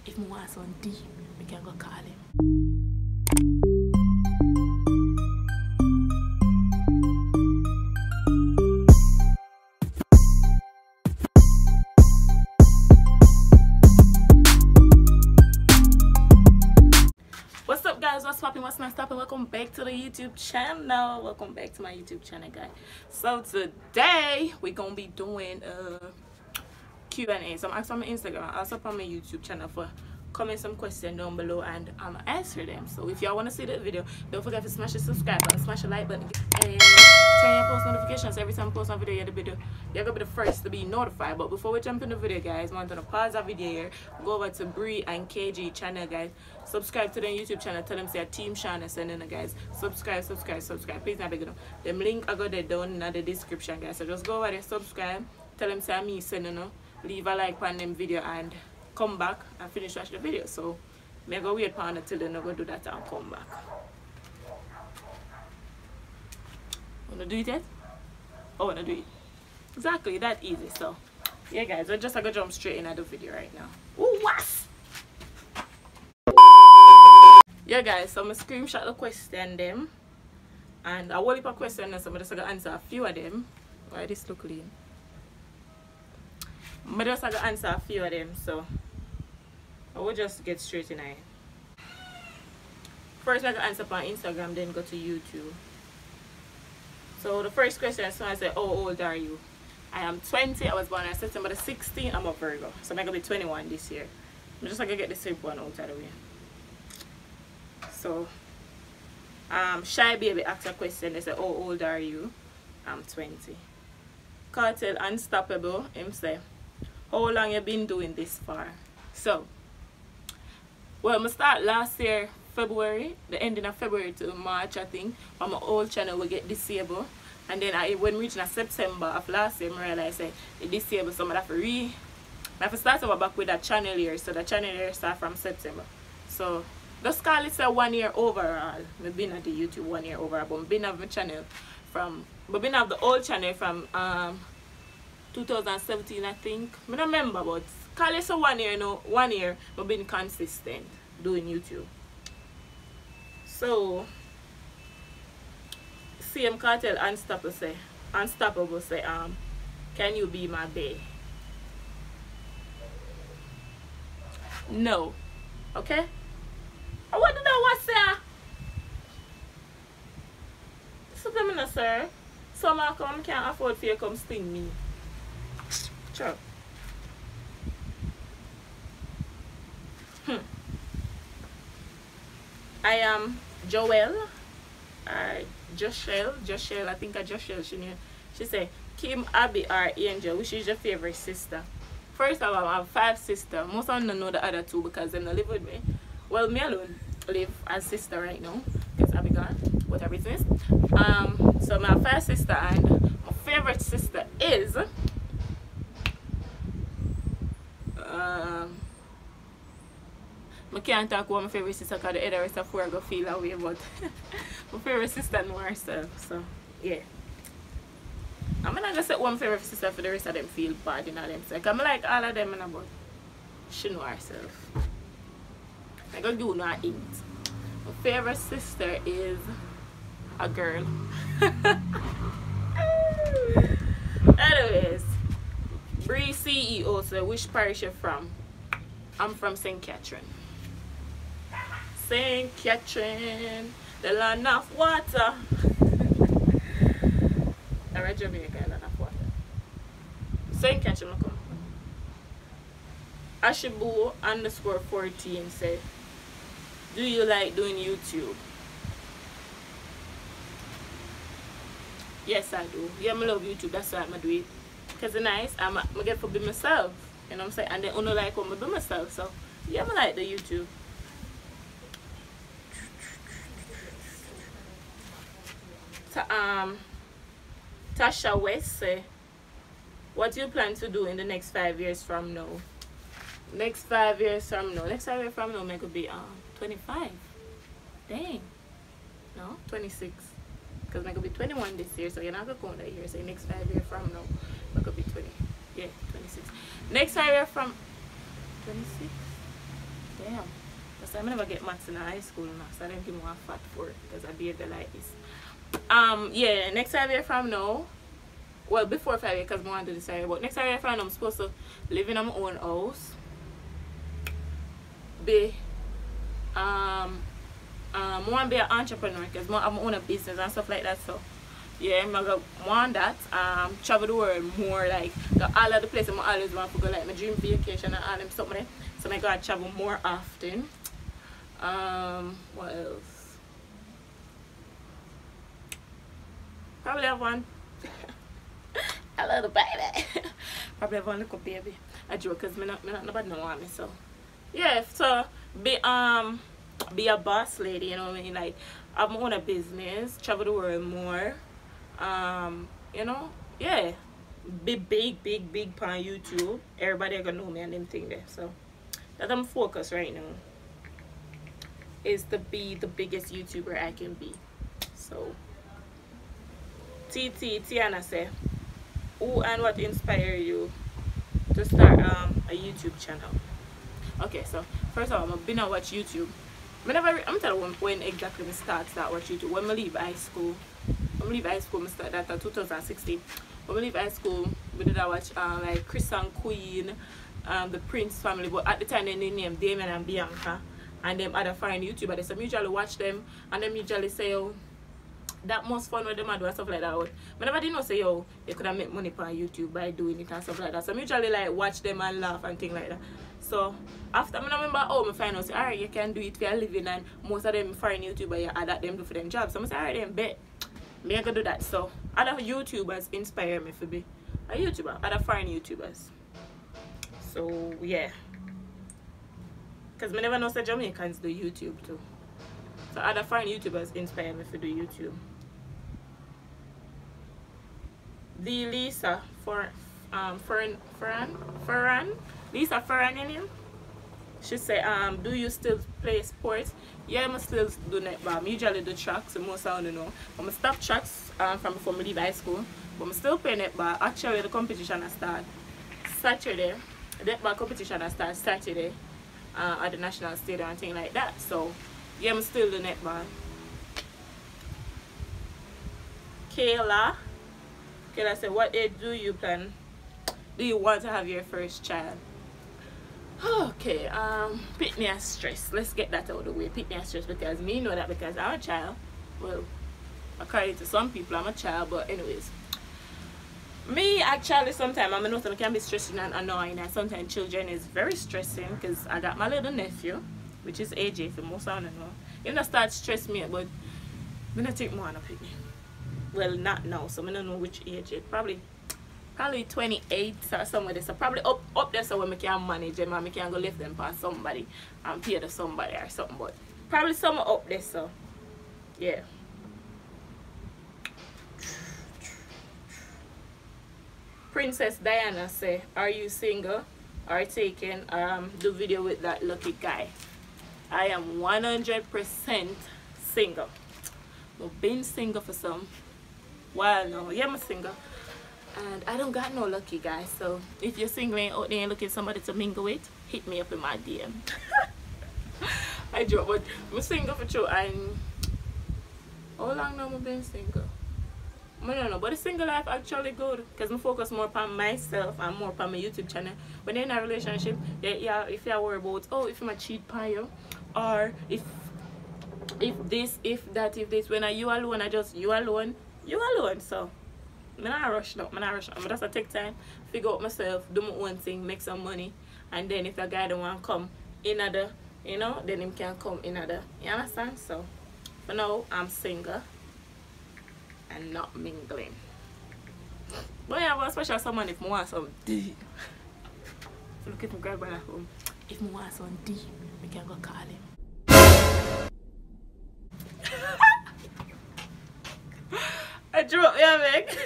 if I want some deep, we can go call him. What's up guys, what's popping, what's not stopping? Welcome back to the YouTube channel. Welcome back to my YouTube channel, guys. So today we're gonna be doing Q&A. So I'm asking on my Instagram, also on my YouTube channel, for comment some questions down below and I'm gonna answer them. So if y'all want to see the video, don't forget to smash the subscribe button, smash the like button, and turn your post notifications. Every time I post a video, you're gonna be the first to be notified. But before we jump in the video, guys, I want to pause the video here, go over to Bree and KG channel, guys. Subscribe to the YouTube channel, tell them say Team Shawna sending it, guys. Subscribe. Please not beg them. Them link I got there down in the description, guys. So just go over there, subscribe, tell them say me sending it, leave a like on them video and come back and finish watch the video. So me go wait for until then I go do that and come back. Wanna do it yet? Oh, wanna do it? Exactly, that easy. So yeah guys, we're just gonna jump straight into the video right now. Ooh, what? Yeah guys, so I'm gonna screenshot the question them and I will leave a question so I'm just gonna answer a few of them. Why this look clean? I'm just gonna answer a few of them, so I will just get straight in it. First, I can answer on Instagram, then go to YouTube. So the first question, so I said, how old are you? I am 20. I was born on September the 16th. I'm a Virgo, so I'm gonna be 21 this year. I'm just gonna get the simple one out of the way. So, Shy Baby asked a question. They said, how old are you? I'm 20. Cartel Unstoppable, him say, how long you been doing this for? So, well, I start last year February, the ending of February to March, I think. On my old channel will get disabled, and then when reaching September of last year, I realized it disabled, so I have to start over back with that channel here. So the channel here start from September. So just call it 1 year overall. I've been at the YouTube 1 year overall, but I've been on my channel from, but been on the old channel from 2017, I think. I don't remember, but call it 1 year, no, 1 year, but been consistent doing YouTube. So, CM Cartel Unstoppable say, can you be my bae? No. Okay? What did I want to say? So, tell me, sir. So, I can't afford for you to come sting me. Sure. I am Joelle, Joshelle, I think Joshelle, she said, Kim, Abby, or Angel, which is your favorite sister? First of all, I have 5 sisters. Most of them don't know the other 2 because they don't live with me. Well, me alone live as sister right now because Abby gone, whatever it is. So my 5 sister, and my favorite sister is I can't talk about my favorite sister because the other rest of 4 go feel away, but my favorite sister know herself, so yeah. I'm not gonna say one favorite sister for the rest of them feel bad in themselves. I'm like all of them, but she know herself. I go do not eat. My favorite sister is a girl. Anyways, Bree CEO said, which parish you from? I'm from St. Catherine. St. Catherine, the land of water. Alright, Jamaica, land of water. St. Catherine, come. Ashibu underscore 14 said, do you like doing YouTube? Yes, I do. Yeah, I love YouTube. That's why I do it. Because it's nice. I get to be myself. You know what I'm saying? And then I don't like when I do myself. So, yeah, I like the YouTube. Tasha West say, what do you plan to do in the next 5 years from now? Next 5 years from now. Next 5 years from now, I could be 25. Dang. No, 26. Because I could be 21 this year, so you're not going to count that year. So next 5 years from now, I could be 20. Yeah, 26. Next 5 years from 26. am. Because I never get maths in high school now, so I didn't give me one fat for it because I behaved like this. Yeah, next 5 years from now, well, before 5 years because I want to decide, but next 5 years from now, I'm supposed to live in my own house, be I want to be an entrepreneur because I have my own business and stuff like that. So yeah, I'm gonna want that. Travel the world more, like go all of the places I always want to go, like my dream vacation and all them stuff there. So I gotta travel more often. What else? Probably have one. I love the baby. Probably have one little baby. I joke because nobody know want me. So yeah, so be a boss lady, you know what I mean? Like have my own business, travel the world more. You know, yeah. Be big on YouTube. Everybody gonna know me and them thing there. So that I'm focused right now is to be the biggest YouTuber I can be. So Tiana say, who and what inspired you to start a YouTube channel? Okay, so first of all, I've been to watch YouTube. I'm telling you when exactly I start watch YouTube. When I leave high school, I start that in 2016. When I leave high school, we did watch like Chris and Queen, the Prince family, but at the time they named Damien and Bianca and them other foreign YouTubers. So I usually watch them and them usually say, oh, that most fun with them and do and stuff like that. But never did not say, yo, you could have make money on YouTube by doing it and stuff like that. So I usually like watch them and laugh and things like that. So after I remember, oh, I find out, say, alright, you can do it for a living, and most of them foreign YouTubers, you add that them do for them jobs. So I say, alright, then bet me I can do that. So other YouTubers inspire me to be a YouTuber, other foreign YouTubers. So yeah, because I never know that Jamaicans do YouTube too. So other foreign YouTubers inspire me to do YouTube. The Lisa Lisa Ferran in him. She said, do you still play sports? Yeah, I still do netball. I usually do tracks, so most I don't know. I'm stop tracks from before I leave high school. But I still play netball. Actually the competition I start Saturday. The netball competition I start Saturday at the National Stadium and things like that. So yeah, I'm still do netball. Kayla said, what age do you want to have your first child? Okay, pick me a stress. Let's get that out of the way. Pick me a stress because me know that because I'm a child. Well, according to some people I'm a child, but anyways. Me actually sometimes I know something can be stressing and annoying, and sometimes children is very stressing because I got my little nephew, which is AJ for most I don't know. You know start stress me, but I'm gonna take more on a pick me. Well, not now, so I don't know which age it. Probably 28 or somewhere. So probably up there so when I can manage them and I can go lift them past somebody and pay to somebody or something. But probably somewhere up there, so yeah. Princess Diana say, are you single or taking the video with that lucky guy? I am 100% single. I've been single for some while now. Yeah, I'm single. And I don't got no lucky guy. So if you're single and out there and looking for somebody to mingle with, hit me up in my DM. I joke, but I'm single for sure. And how long now I've been single? I don't know, but the single life actually good because I focus more upon myself and more upon my YouTube channel. When you're in a relationship, yeah, if you're worried about, oh, if I'm a cheat on you, or if this, if that, if this, when are you alone, I just you alone. So I'm not rush now. I'm just take time, figure out myself, do my own thing, make some money, and then if a guy don't want to come in other, you know, then him can come in other. You understand? So for now, I'm single and not mingling. But yeah, I want special someone if I want some D. Look at my grandma at home. If I want some D, we can go call him. I joke, yeah, Meg.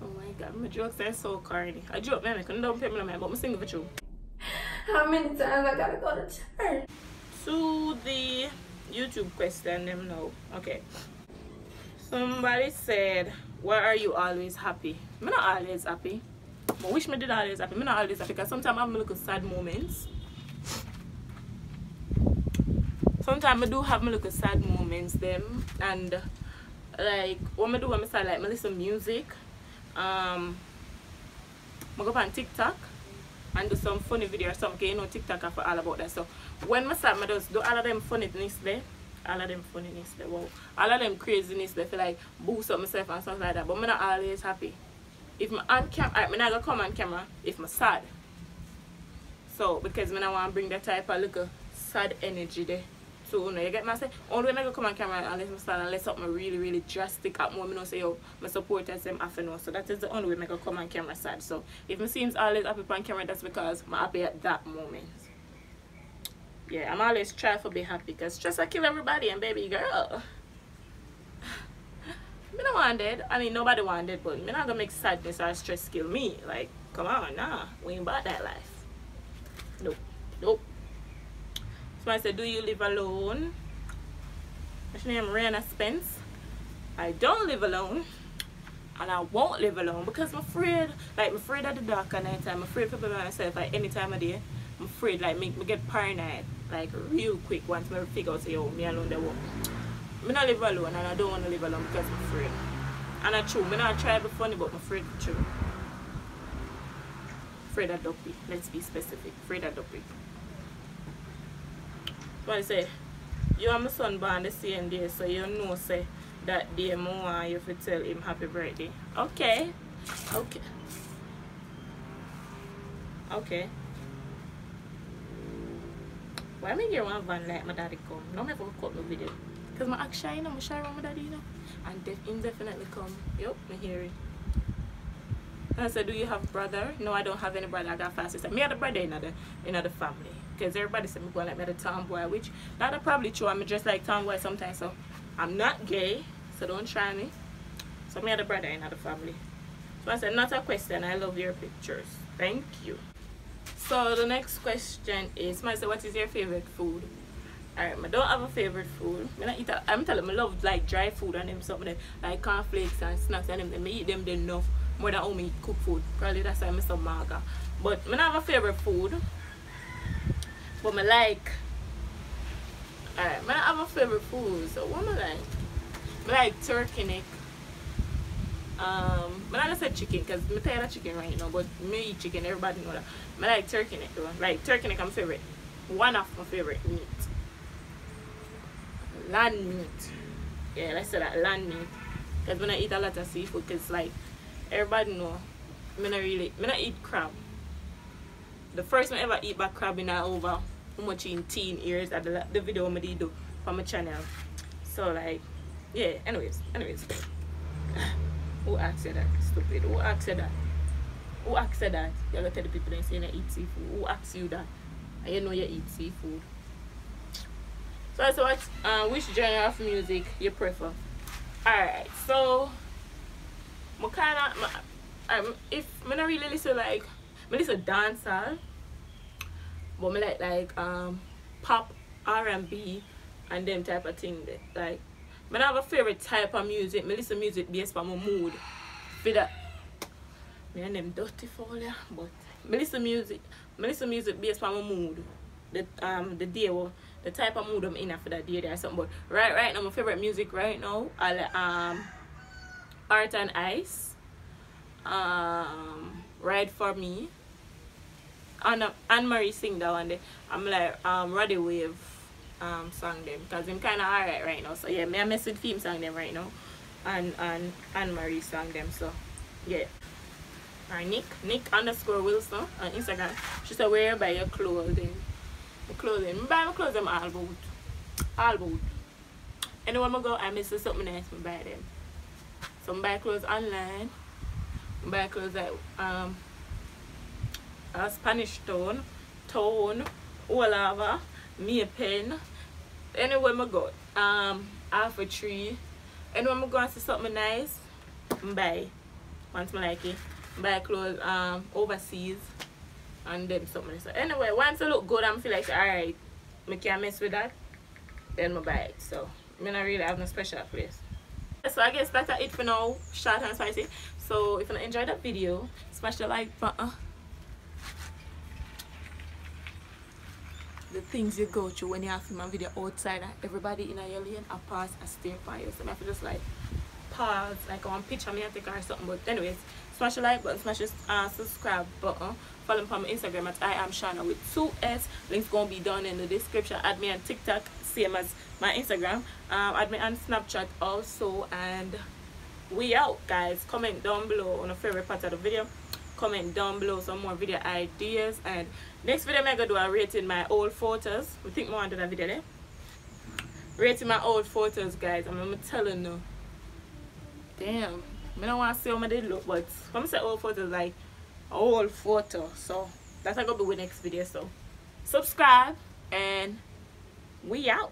Oh my god, my jokes are so corny. I joke, man, I don't pay me no man, but I'm single for you. How many times I gotta go to church? To the YouTube question, them know. Okay. Somebody said, why are you always happy? I'm not always happy. I wish me did always happy. I'm not always happy because sometimes I have little sad moments. sometimes I do have my little sad moments them, and like what I do when I start like I listen music, I go up on TikTok and do some funny video or something. You know TikTok are for all about that. So when I start, I just do all of them funniness there. All of them funniness there. Wow. All of them craziness there for like boost up myself and stuff like that. But I'm not always happy. If I'm on camera, I'm not gonna come on camera if I'm sad. So because I don't want to bring that type of little sad energy there. So you know, you get my say? Only when I go come on camera unless I start unless something really drastic at more, I know say yo, my supporters them have to know. So that is the only way I go come on camera sad. So if I seems always happy on camera, that's because I'm happy at that moment. Yeah, I'm always trying to be happy because stress I kill everybody and baby girl. Me not want dead. I mean nobody want dead, but me not gonna make sadness or stress kill me. Like, come on, nah. We ain't about that life. Nope. Nope. So I said, do you live alone? My name is Rihanna Spence. I don't live alone. And I won't live alone because I'm afraid. Like I'm afraid of the dark at night time. I'm afraid of myself at any time of day. I'm afraid like me get paranoid like real quick once I figure out say yo, me alone the world. I not live alone and I don't want to live alone because I'm afraid. And that's true. I not try to be funny but I'm afraid it's true. Afraid of dopey. Let's be specific. Afraid of dopey. So I say, you and my son born the same day, so you know say that day more you have to tell him happy birthday. Okay. Okay. Okay. Why me hear one van like my daddy come? No me ever cut no video. Because my act shy, you know, I'm shy around my daddy, you know. And indefinitely come. Yup, me hear it. And I said, do you have a brother? No, I don't have any brother. I got 5 sisters. Me had a brother in the family. Because everybody said me going like me the tomboy, which that probably true. I'm just like tomboy sometimes, so I'm not gay, so don't try me. So me had a brother in the family. So I said, not a question. I love your pictures. Thank you. So the next question is, I said, what is your favorite food? Alright, I don't have a favorite food. I'm telling them I love like dry food and them something like cornflakes and snacks and them. I eat them enough more than how me cook food. Probably that's why I'm so maga. But I don't have a favorite food. But I like. Alright, I don't have a favorite food. So what I like? I like turkey neck. I'm not gonna say chicken because I'm tired of chicken right now, but me eat chicken, everybody know that. I like turkey neck though. Like turkey neck, I'm favorite. One of my favorite meat. Land meat. Yeah, let's say that, land meat. Because when I eat a lot of seafood, because like everybody know, I not eat crab. The first one I ever eat back crab in over how much in teen years at the video I did do for my channel. So like, yeah, anyways. Who asked you that? Stupid. Who asked you that? Who asked you that? You gotta tell the people that say you eat seafood. Who asked you that? And you know you eat seafood. So I said, which genre of music you prefer? Alright, so if I don't really listen like I listen dancehall, but I like pop, R&B and them type of thing there. Like I don't have a favorite type of music. I listen music based on my mood. For that, me and them dirty for ya, but I listen music based on my mood. The day or the type of mood I'm in for that day or something. But right now my favorite music right now I like Art and Ice, Ride for Me. Anne Marie sing that one day. I'm like Roddy Wave song them because I'm kinda alright right now. So yeah, me I mess with theme song them right now. And Anne Marie song them, so yeah. Alright, Nick_Wilson on Instagram. She said, where you buy your clothing? I buy my clothes them all about. Anywhere I go, I miss something nice, I buy them. So I buy clothes online. I buy clothes at Spanish Town, Olava, Me Pen. Anywhere I go, Alpha Tree. Anywhere I go and see something nice, I buy. Once I like it, I buy clothes overseas. And then something. So anyway, once I look good and feel like alright, I can't mess with that, then I buy it. So I don't really have no special place. So I guess that's it for now, short and spicy. So if you enjoyed that video, smash the like button. the things you go through when you have to film a video outside and everybody in your lane I pause and stare for you. So I have to just like pause, like on picture me and take or something. But anyways, smash the like button, smash the subscribe button. Follow me on my Instagram at I am Shawna with 2S. Links gonna be down in the description. Add me on TikTok, same as my Instagram. Add me on Snapchat also. And we out, guys. Comment down below on the favorite part of the video. Comment down below some more video ideas. And next video I'm gonna do a rating my old photos. We think more into that video there. Rating my old photos, guys. I'm telling you. Damn, I don't want to see how they look, but when I say old photos, like old photo. So that's gonna be with next video. So subscribe and we out.